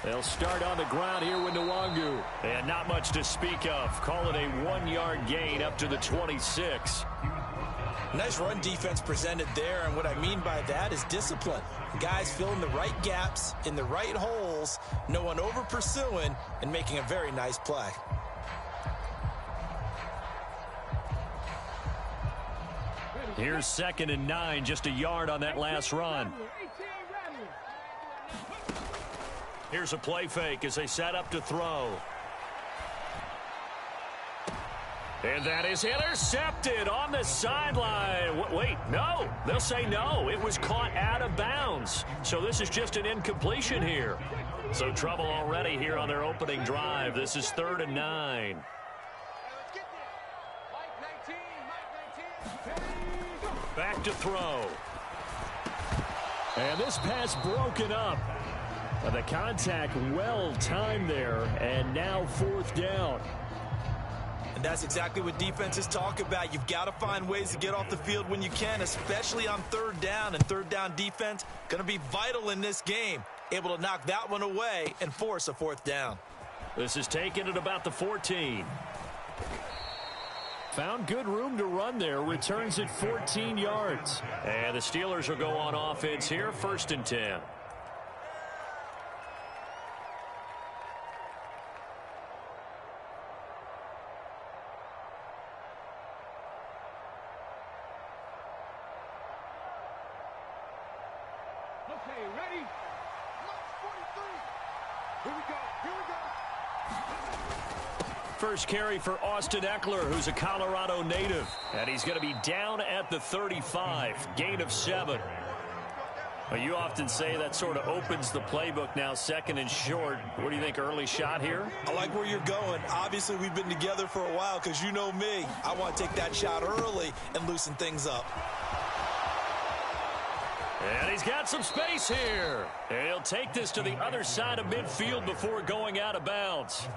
They'll start on the ground here with Nwangu. And not much to speak of. Call it a 1-yard gain up to the 26. Nice run defense presented there, and what I mean by that is discipline. Guys filling the right gaps in the right holes, no one over pursuing, and making a very nice play. Here's 2nd and 9, just a yard on that last run. Here's a play fake as they set up to throw. And that is intercepted on the sideline. Wait, no. They'll say no. It was caught out of bounds. So this is just an incompletion here. So trouble already here on their opening drive. This is 3rd and 9. Back to throw. And this pass broken up. The contact well timed there, and now 4th down. And that's exactly what defenses talk about. You've got to find ways to get off the field when you can, especially on 3rd down. And 3rd down defense going to be vital in this game. Able to knock that one away and force a 4th down. This is taken at about the 14. Found good room to run there. Returns at 14 yards. And the Steelers will go on offense here. 1st and 10. Okay, ready? 43. Here we go. First carry for Austin Eckler, who's a Colorado native. And he's going to be down at the 35. Gain of 7. Well, you often say that sort of opens the playbook now, 2nd and short. What do you think, early shot here? I like where you're going. Obviously, we've been together for a while because you know me. I want to take that shot early and loosen things up. And he's got some space here. And he'll take this to the other side of midfield before going out of bounds.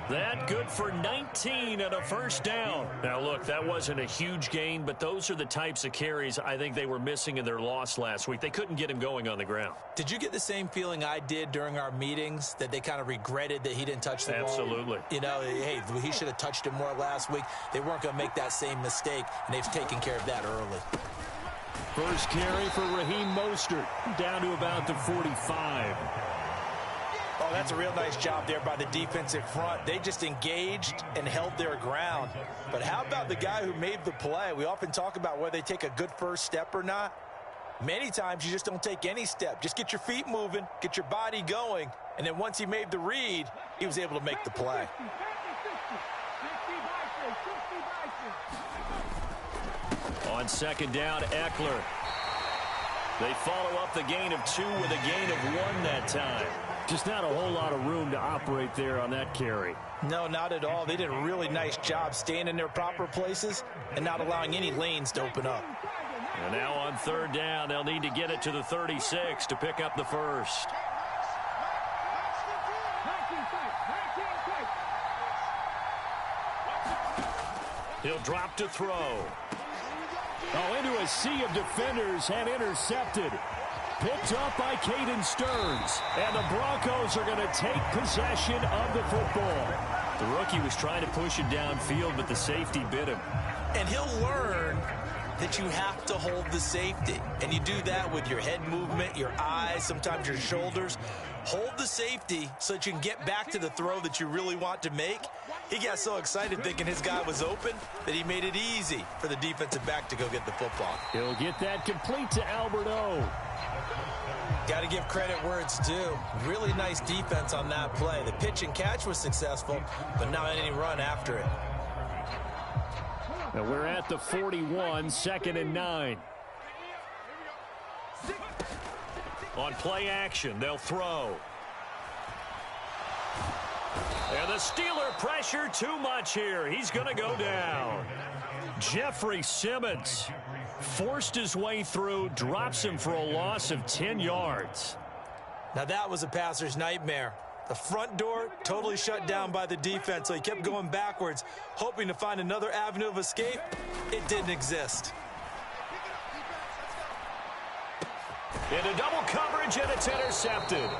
That good for 19 and a 1st down. Now, look, that wasn't a huge gain, but those are the types of carries I think they were missing in their loss last week. They couldn't get him going on the ground. Did you get the same feeling I did during our meetings, that they kind of regretted that he didn't touch the ball? Absolutely. You know, hey, he should have touched it more last week. They weren't going to make that same mistake, and they've taken care of that early. First carry for Raheem Mostert, down to about the 45. Oh, that's a real nice job there by the defensive front. They just engaged and held their ground. But how about the guy who made the play? We often talk about whether they take a good first step or not. Many times you just don't take any step. Just get your feet moving, get your body going, and then once he made the read, he was able to make the play. On 2nd down, Eckler. They follow up the gain of 2 with a gain of 1 that time. Just not a whole lot of room to operate there on that carry. No, not at all. They did a really nice job staying in their proper places and not allowing any lanes to open up. And now on 3rd down, they'll need to get it to the 36 to pick up the 1st. He'll drop to throw. Oh, into a sea of defenders and intercepted. Picked up by Caden Stearns. And the Broncos are going to take possession of the football. The rookie was trying to push it downfield, but the safety bit him. And he'll learn that you have to hold the safety. And you do that with your head movement, your eyes, sometimes your shoulders. Hold the safety so that you can get back to the throw that you really want to make. He got so excited thinking his guy was open that he made it easy for the defensive back to go get the football. He'll get that complete to Albert O. Got to give credit where it's due. Really nice defense on that play. The pitch and catch was successful, but not any run after it. Now we're at the 41, 2nd and 9. On play action, they'll throw. And the Steeler pressure too much here. He's going to go down. Jeffrey Simmons forced his way through, drops him for a loss of 10 yards. Now that was a passer's nightmare. The front door totally shut down by the defense, so he kept going backwards, hoping to find another avenue of escape. It didn't exist. Into double coverage, and it's intercepted.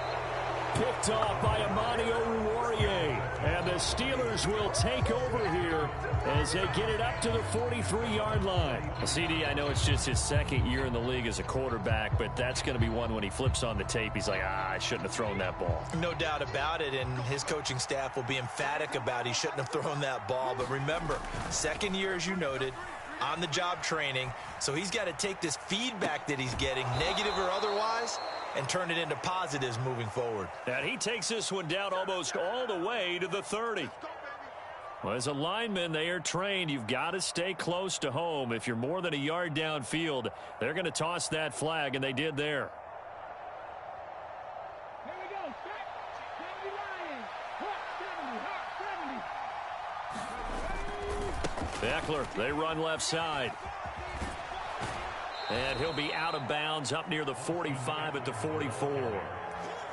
Picked off by Amani Oruwariye. And the Steelers will take over here as they get it up to the 43-yard line. Well, CD, I know it's just his second year in the league as a quarterback, but that's going to be one when he flips on the tape. He's like, I shouldn't have thrown that ball. No doubt about it, and his coaching staff will be emphatic about he shouldn't have thrown that ball. But remember, second year, as you noted, on-the-job training, so he's got to take this feedback that he's getting, negative or otherwise, and turn it into positives moving forward. And he takes this one down almost all the way to the 30. Well, as a lineman, they are trained. You've got to stay close to home. If you're more than a yard downfield, they're going to toss that flag, and they did there. Here we go. Set. 70, 70. Eckler, they run left side. And he'll be out of bounds up near the 45 at the 44.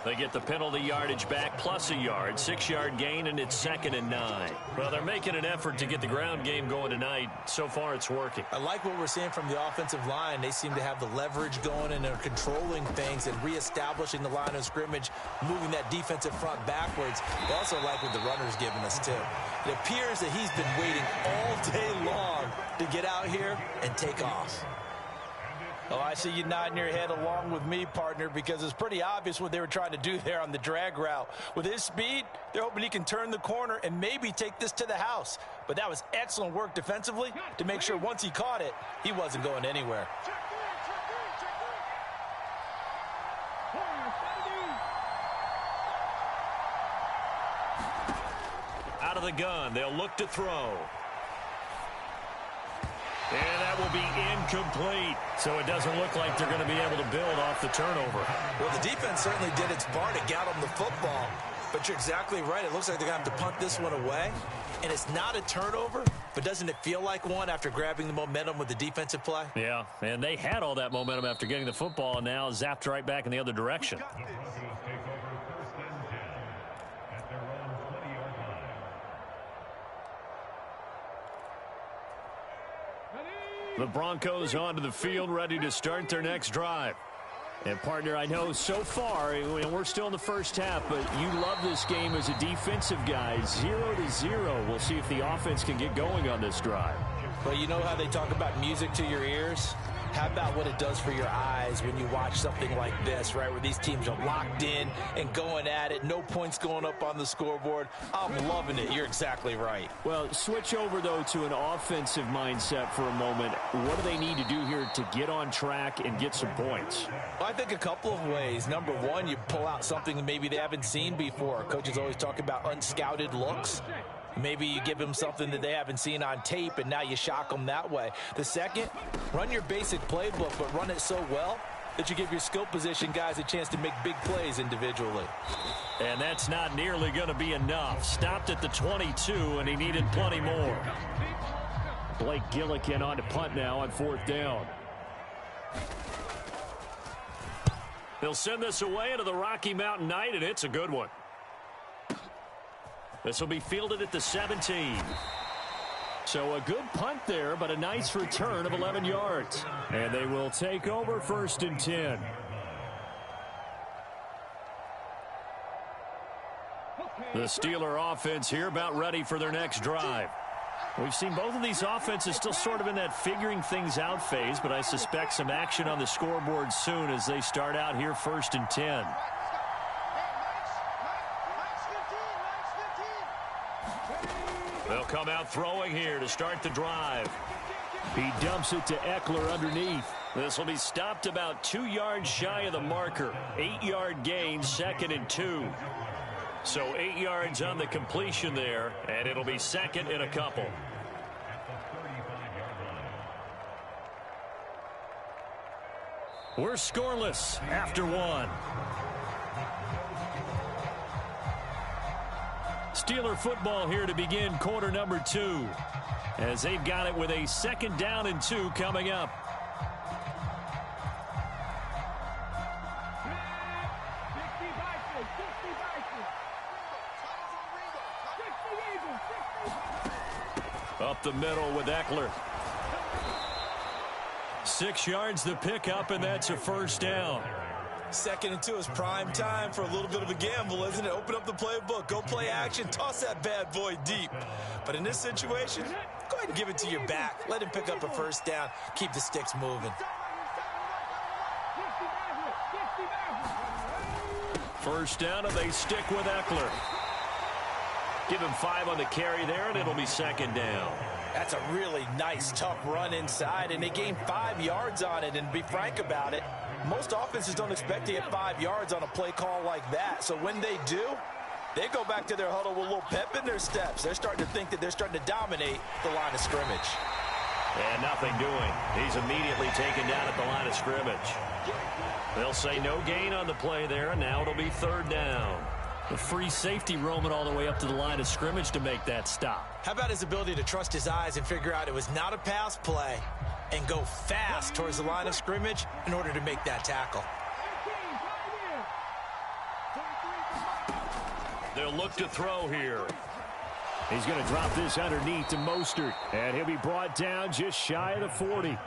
They get the penalty yardage back plus a yard, 6-yard gain, and it's 2nd and 9. Well, they're making an effort to get the ground game going tonight. So far, it's working. I like what we're seeing from the offensive line. They seem to have the leverage going, and they're controlling things and reestablishing the line of scrimmage, moving that defensive front backwards. They also like what the runner's giving us, too. It appears that he's been waiting all day long to get out here and take off. Oh, I see you nodding your head along with me, partner, because it's pretty obvious what they were trying to do there on the drag route. With his speed, they're hoping he can turn the corner and maybe take this to the house. But that was excellent work defensively to make sure once he caught it, he wasn't going anywhere. Out of the gun, they'll look to throw. And that will be incomplete. So it doesn't look like they're going to be able to build off the turnover. Well, the defense certainly did its part to get them the football. But you're exactly right. It looks like they're going to have to punt this one away. And it's not a turnover, but doesn't it feel like one after grabbing the momentum with the defensive play? Yeah, and they had all that momentum after getting the football and now zapped right back in the other direction. The Broncos onto the field, ready to start their next drive. And, partner, I know so far, and we're still in the first half, but you love this game as a defensive guy. 0-0. We'll see if the offense can get going on this drive. Well, you know how they talk about music to your ears? How about what it does for your eyes when you watch something like this, right, where these teams are locked in and going at it, no points going up on the scoreboard? I'm loving it. You're exactly right. Well, switch over, though, to an offensive mindset for a moment. What do they need to do here to get on track and get some points? Well, I think a couple of ways. Number one, you pull out something that maybe they haven't seen before. Coaches always talk about unscouted looks. Maybe you give them something that they haven't seen on tape, and now you shock them that way. The second, run your basic playbook, but run it so well that you give your skill position guys a chance to make big plays individually. And that's not nearly going to be enough. Stopped at the 22, and he needed plenty more. Blake Gillikin on to punt now on 4th down. They'll send this away into the Rocky Mountain Night, and it's a good one. This will be fielded at the 17. So a good punt there, but a nice return of 11 yards. And they will take over 1st and 10. The Steeler offense here about ready for their next drive. We've seen both of these offenses still sort of in that figuring things out phase, but I suspect some action on the scoreboard soon as they start out here 1st and 10. They'll come out throwing here to start the drive. He dumps it to Eckler underneath. This will be stopped about 2 yards shy of the marker. 8-yard gain, 2nd and 2. So 8 yards on the completion there, and it'll be 2nd and a couple. We're scoreless after 1. Steeler football here to begin quarter number 2, as they've got it with a 2nd down and 2 coming up. Up the middle with Eckler. 6 yards the pickup, and that's a 1st down. Second and 2 is prime time for a little bit of a gamble, isn't it? Open up the playbook, go play action, toss that bad boy deep. But in this situation, go ahead and give it to your back. Let him pick up a first down. Keep the sticks moving. First down, and they stick with Eckler. Give him 5 on the carry there, and it'll be second down. That's a really nice, tough run inside, and they gained 5 yards on it. And to be frank about it, most offenses don't expect to get 5 yards on a play call like that. So when they do, they go back to their huddle with a little pep in their steps. They're starting to think that they're starting to dominate the line of scrimmage. And nothing doing. He's immediately taken down at the line of scrimmage. They'll say no gain on the play there, and now it'll be third down. The free safety roaming all the way up to the line of scrimmage to make that stop. How about his ability to trust his eyes and figure out it was not a pass play and go fast towards the line of scrimmage in order to make that tackle? They'll look to throw here. He's going to drop this underneath to Mostert, and he'll be brought down just shy of the 40.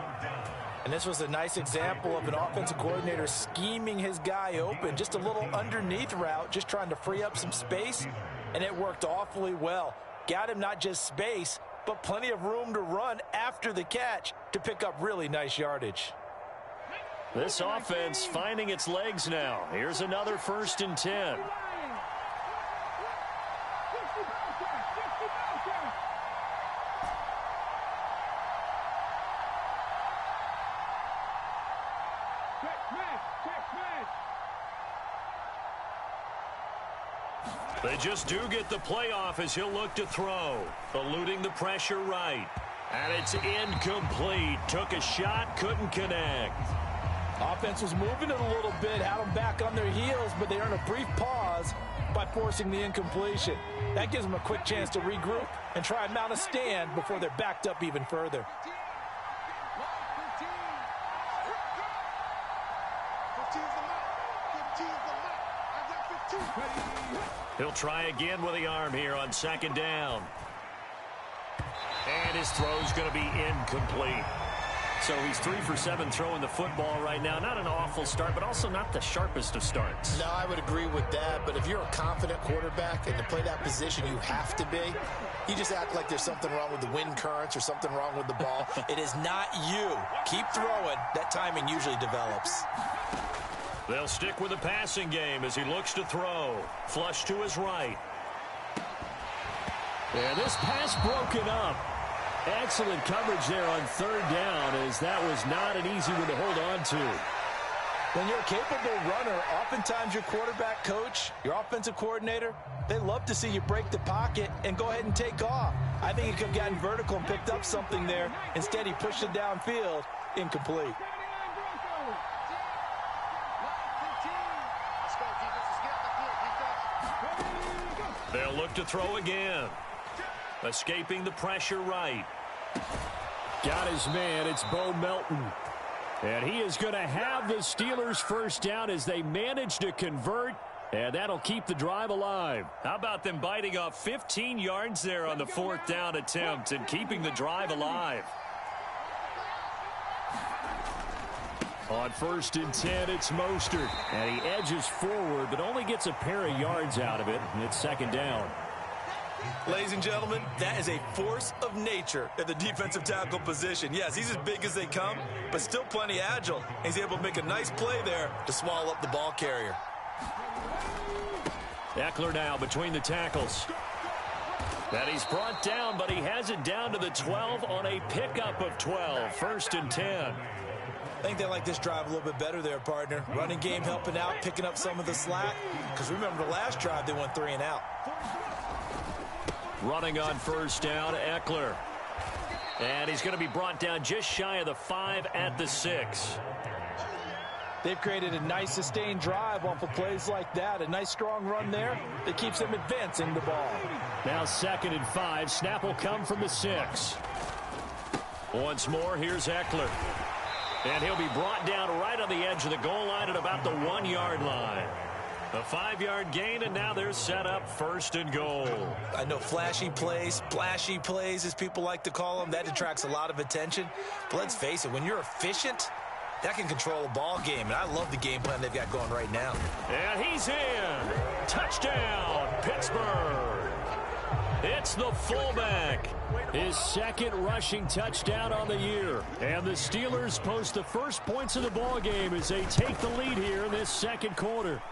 And this was a nice example of an offensive coordinator scheming his guy open. Just a little underneath route, just trying to free up some space, and it worked awfully well. Got him not just space, but plenty of room to run after the catch to pick up really nice yardage. This offense finding its legs now. Here's another 1st and 10. They just do get the playoff as he'll look to throw. Eluding the pressure right. And it's incomplete. Took a shot, couldn't connect. Offense was moving it a little bit, had them back on their heels, but they earned a brief pause by forcing the incompletion. That gives them a quick chance to regroup and try and mount a stand before they're backed up even further. He'll try again with the arm here on second down. And his throw's going to be incomplete. So he's 3 for 7 throwing the football right now. Not an awful start, but also not the sharpest of starts. No, I would agree with that. But if you're a confident quarterback and to play that position, you have to be. You just act like there's something wrong with the wind currents or something wrong with the ball. It is not you. Keep throwing. That timing usually develops. They'll stick with the passing game as he looks to throw. Flush to his right. And this pass broken up. Excellent coverage there on third down, as that was not an easy one to hold on to. When you're a capable runner, oftentimes your quarterback coach, your offensive coordinator, they love to see you break the pocket and go ahead and take off. I think he could have gotten vertical and picked up something there. Instead, he pushed it downfield, incomplete. They'll look to throw again. Escaping the pressure right. Got his man. It's Bo Melton. And he is going to have the Steelers first down as they manage to convert. And that'll keep the drive alive. How about them biting off 15 yards there on the 4th down attempt and keeping the drive alive? On 1st and 10, it's Mostert. And he edges forward, but only gets a pair of yards out of it. And it's second down. Ladies and gentlemen, that is a force of nature at the defensive tackle position. Yes, he's as big as they come, but still plenty agile. He's able to make a nice play there to swallow up the ball carrier. Eckler now between the tackles. And he's brought down, but he has it down to the 12 on a pickup of 12. 1st and 10. I think they like this drive a little bit better there, partner. Running game helping out, picking up some of the slack. Because remember, the last drive, they went 3 and out. Running on 1st down, Eckler. And he's going to be brought down just shy of the 5 at the 6. They've created a nice sustained drive off of plays like that. A nice strong run there that keeps them advancing the ball. Now 2nd and 5. Snap will come from the 6. Once more, here's Eckler. And he'll be brought down right on the edge of the goal line at about the 1-yard line. A 5-yard gain, and now they're set up 1st and goal. I know flashy plays, splashy plays, as people like to call them, that attracts a lot of attention. But let's face it, when you're efficient, That can control a ball game, and I love the game plan they've got going right now. And he's in. Touchdown, Pittsburgh. It's the fullback. His second rushing touchdown on the year. And the Steelers post the first points of the ball game as they take the lead here in this second quarter.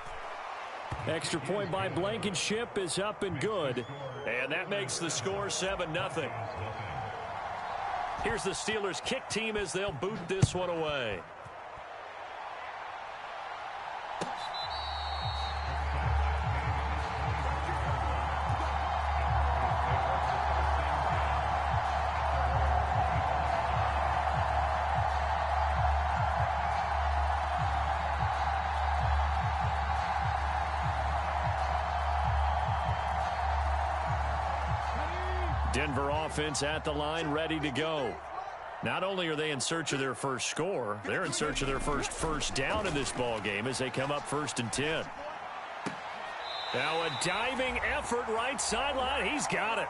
Extra point by Blankenship is up and good. And that makes the score 7-0. Here's the Steelers kick team as they'll boot this one away. Denver offense at the line, ready to go. Not only are they in search of their first score, they're in search of their first down in this ball game as they come up 1st and 10. Now a diving effort right sideline. He's got it.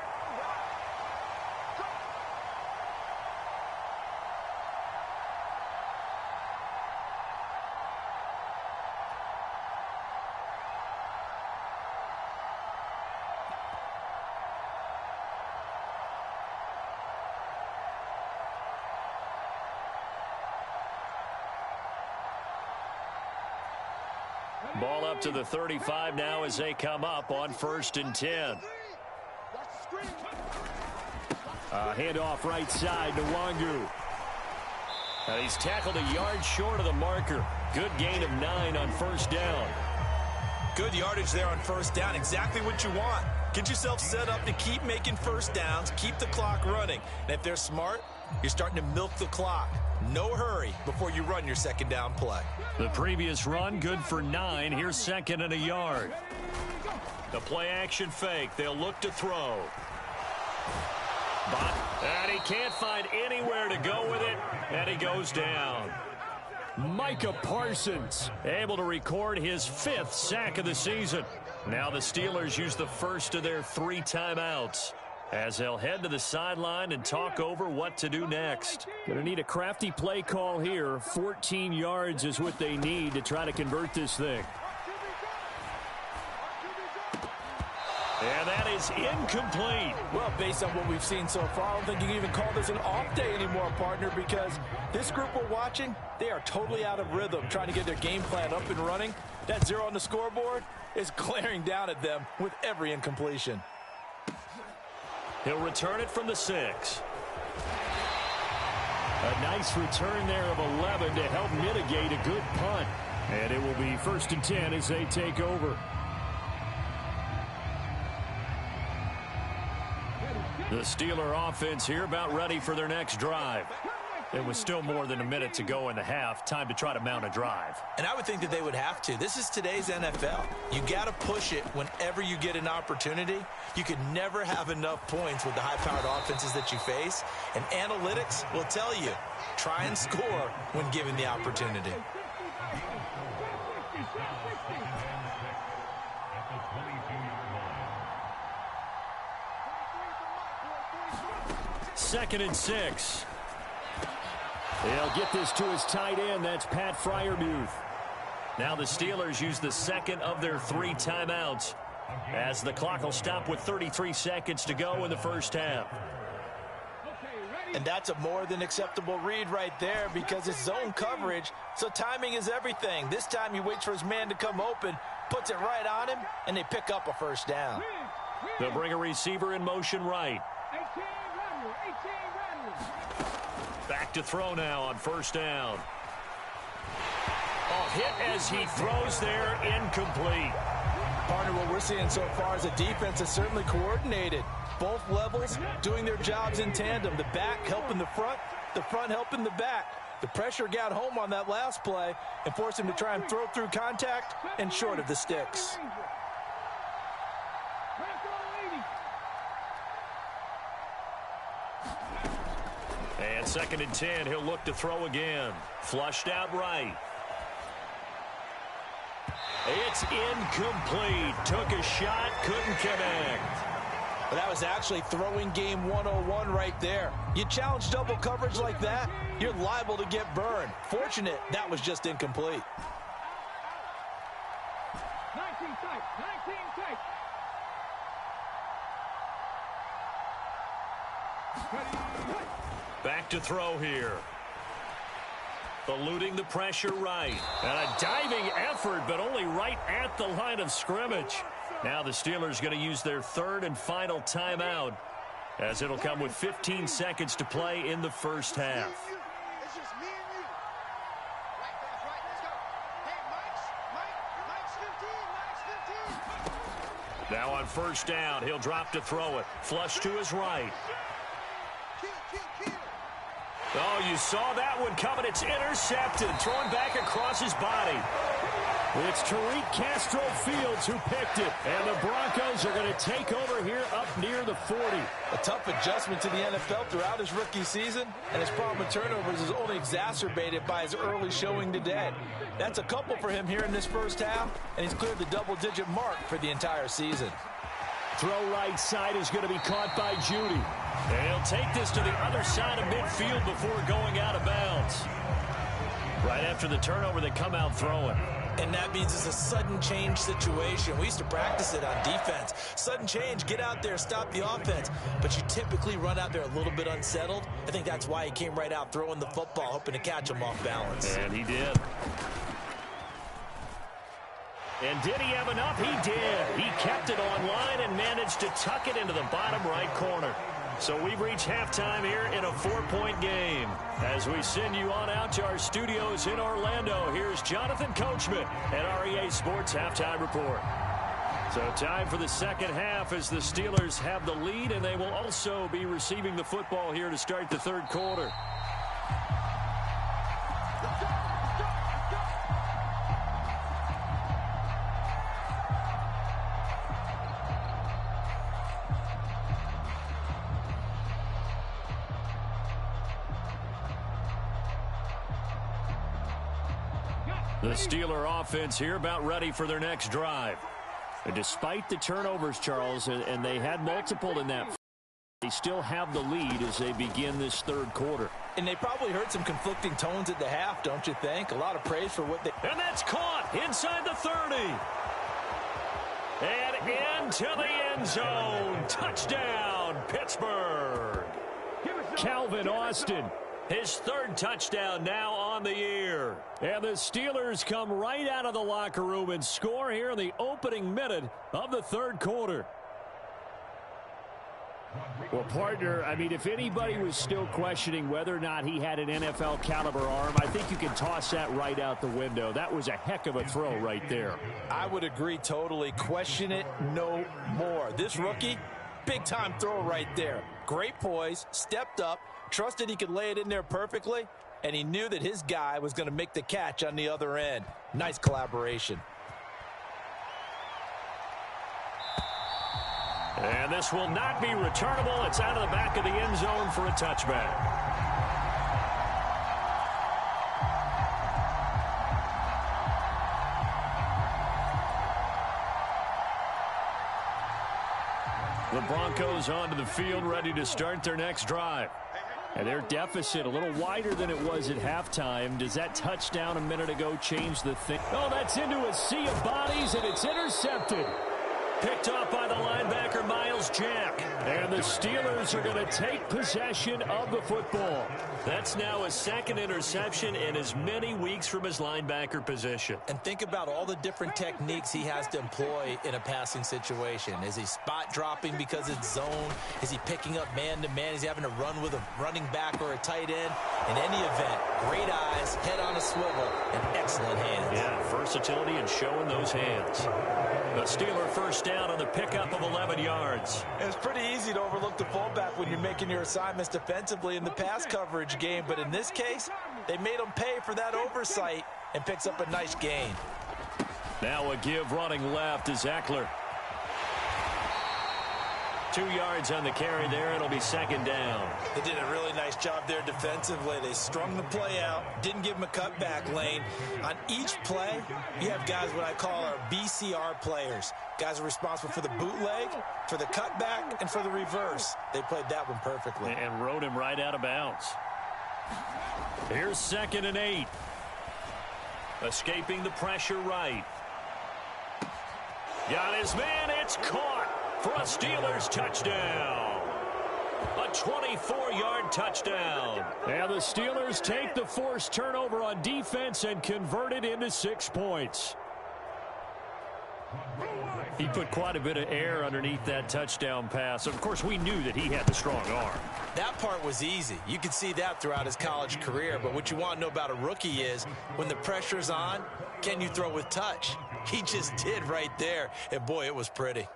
Ball up to the 35 now as they come up on 1st and 10. Handoff right side to Wangu. And he's tackled a yard short of the marker. Good gain of 9 on 1st down. Good yardage there on 1st down. Exactly what you want. Get yourself set up to keep making 1st downs, keep the clock running. And if they're smart, you're starting to milk the clock. No hurry before you run your 2nd down play. The previous run, good for 9. Here's 2nd and a yard. The play action fake. They'll look to throw. And he can't find anywhere to go with it. And he goes down. Micah Parsons able to record his 5th sack of the season. Now the Steelers use the first of their 3 timeouts as they'll head to the sideline and talk over what to do next. Going to need a crafty play call here. 14 yards is what they need to try to convert this thing. And that is incomplete. Well, based on what we've seen so far, I don't think you can even call this an off day anymore, partner, because this group we're watching, they are totally out of rhythm, trying to get their game plan up and running. That 0 on the scoreboard is glaring down at them with every incompletion. He'll return it from the 6. A nice return there of 11 to help mitigate a good punt. And it will be 1st and 10 as they take over. The Steeler offense here about ready for their next drive. It was still more than a minute to go in the half. Time to try to mount a drive. And I would think that they would have to. This is today's NFL. You got to push it whenever you get an opportunity. You could never have enough points with the high-powered offenses that you face. And analytics will tell you, try and score when given the opportunity. Second and 6. They'll get this to his tight end. That's Pat Freiermuth. Now the Steelers use the 2nd of their 3 timeouts as the clock will stop with 33 seconds to go in the 1st half. And that's a more than acceptable read right there because it's zone coverage, so timing is everything. This time he waits for his man to come open, puts it right on him, and they pick up a 1st down. They'll bring a receiver in motion right. Back to throw now on 1st down. Oh, hit as he throws there, incomplete. Partner, what we're seeing so far is a defense that's certainly coordinated. Both levels doing their jobs in tandem. The back helping the front helping the back. The pressure got home on that last play and forced him to try and throw through contact and short of the sticks. And 2nd and 10, he'll look to throw again. Flushed out right. It's incomplete. Took a shot, couldn't connect. Well, that was actually throwing game 101 right there. You challenge double coverage like that, you're liable to get burned. Fortunate that was just incomplete. 19 tight, 19 tight. Back to throw here. Eluding the pressure right. And a diving effort, but only right at the line of scrimmage. Now the Steelers going to use their third and final timeout, as it'll come with 15 seconds to play in the first half. It's just me and you. Right, that's right. Let's go. Hey, Mike's 15. Now on first down, he'll drop to throw it. Flush to his right. Kill. Oh, you saw that one coming. It's intercepted. Thrown back across his body. It's Tariq Castro Fields who picked it. And the Broncos are going to take over here up near the 40. A tough adjustment to the NFL throughout his rookie season, and his problem with turnovers is only exacerbated by his early showing today. That's a couple for him here in this first half, and he's cleared the double-digit mark for the entire season. Throw right side is going to be caught by Judy. And he'll take this to the other side of midfield before going out of bounds. Right after the turnover, they come out throwing. And that means it's a sudden change situation. We used to practice it on defense. Sudden change, get out there, stop the offense. But you typically run out there a little bit unsettled. I think that's why he came right out throwing the football, hoping to catch him off balance. And he did. And did he have enough? He did. He kept it on line and managed to tuck it into the bottom right corner. So we've reached halftime here in a 4-point game. As we send you on out to our studios in Orlando, here's Jonathan Coachman at REA Sports Halftime Report. So time for the second half as the Steelers have the lead, and they will also be receiving the football here to start the third quarter. The Steeler offense here about ready for their next drive. And despite the turnovers, Charles, and they had multiple in that, they still have the lead as they begin this third quarter. And they probably heard some conflicting tones at the half, don't you think? A lot of praise for what they... And that's caught inside the 30. And into the end zone. Touchdown, Pittsburgh. Calvin Austin. His third touchdown now on the year. And the Steelers come right out of the locker room and score here in the opening minute of the third quarter. Well, partner, I mean, if anybody was still questioning whether or not he had an NFL caliber arm, I think you can toss that right out the window. That was a heck of a throw right there. I would agree totally. Question it no more. This rookie, big-time throw right there. Great poise, stepped up, trusted he could lay it in there perfectly, and he knew that his guy was going to make the catch on the other end. Nice collaboration. And this will not be returnable. It's out of the back of the end zone for a touchback. The Broncos onto the field, ready to start their next drive. And their deficit a little wider than it was at halftime. Does that touchdown a minute ago change the thing? Oh, that's into a sea of bodies, and it's intercepted. Picked off by the linebacker, Miles Jack. And the Steelers are going to take possession of the football. That's now his second interception in as many weeks from his linebacker position. And think about all the different techniques he has to employ in a passing situation. Is he spot dropping because it's zone? Is he picking up man-to-man? Is he having to run with a running back or a tight end? In any event, great eyes, head on a swivel, and excellent hands. Yeah, versatility and showing those hands. The Steeler first down on the pickup of 11 yards. It's pretty easy to overlook the fullback when you're making your assignments defensively in the pass coverage game, but in this case, they made him pay for that oversight and picks up a nice gain. Now a give running left is Eckler. 2 yards on the carry there. It'll be second down. They did a really nice nice job there defensively. They strung the play out, didn't give him a cutback lane. On each play, you have guys what I call our BCR players. Guys are responsible for the bootleg, for the cutback, and for the reverse. They played that one perfectly. And rode him right out of bounds. Here's 2nd and 8. Escaping the pressure right. Got his man. It's caught for a Steelers touchdown. A 24-yard touchdown. And the Steelers take the forced turnover on defense and convert it into 6 points. He put quite a bit of air underneath that touchdown pass. Of course, we knew that he had the strong arm. That part was easy. You could see that throughout his college career. But what you want to know about a rookie is when the pressure's on, can you throw with touch? He just did right there. And, boy, it was pretty.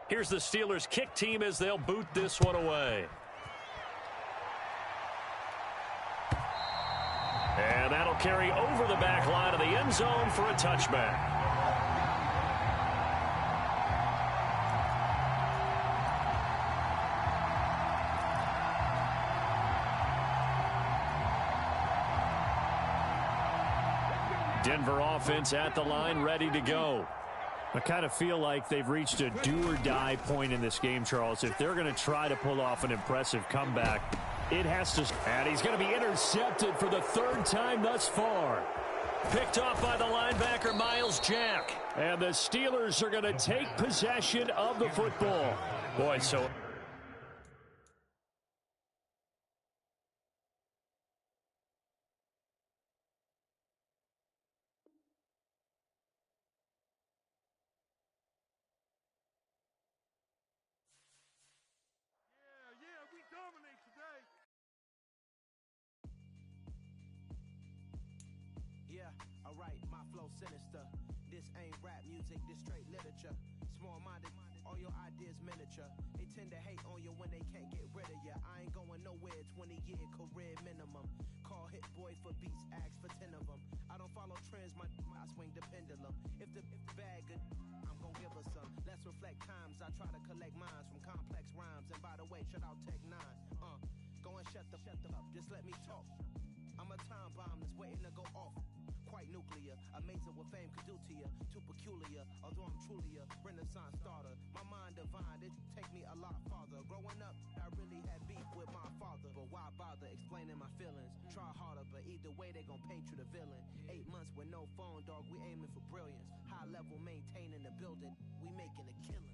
Here's the Steelers kick team as they'll boot this one away. And that'll carry over the back line of the end zone for a touchback. Denver offense at the line, ready to go. I kind of feel like they've reached a do-or-die point in this game, Charles. If they're going to try to pull off an impressive comeback, it has to. And he's going to be intercepted for the 3rd time thus far. Picked off by the linebacker, Miles Jack. And the Steelers are going to take possession of the football. Boy, so... Sinister. This ain't rap music, this straight literature. Small-minded, all your ideas miniature. They tend to hate on you when they can't get rid of you. I ain't going nowhere, 20-year career minimum. Call Hit Boy for beats, ask for 10 of them. I don't follow trends, I swing the pendulum. If the bag good, I'm gonna give her some. Let's reflect times, I try to collect minds from complex rhymes. And by the way, shout out Tech 9. Go and shut the up, just let me talk. I'm a time bomb that's waiting to go off. Quite nuclear, amazing what fame could do to you. Too peculiar, although I'm truly a renaissance starter. My mind divine, it take me a lot farther. Growing up, I really had beef with my father. But why bother explaining my feelings? Try harder, but either way they gon' paint you the villain. 8 months with no phone, dog, we aiming for brilliance. High level maintaining the building, we making a killing.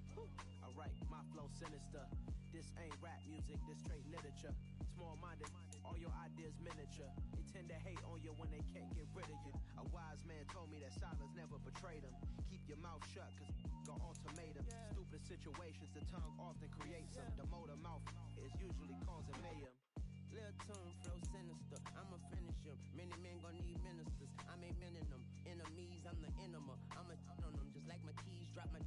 Alright, my flow sinister. This ain't rap music, this straight literature. Small-minded, all your ideas miniature. They tend to hate on you when they can't get rid of you. A wise man told me that silence never betrayed him. Keep your mouth shut, cause got ultimatum. Stupid situations, the tongue often creates them. The motor mouth is usually causing mayhem. Lil' tune, flow sinister, I'ma finish him. Many men gon' need ministers, I'm a men in them. Enemies, I'm the enema. I'ma on them, just like my keys, drop my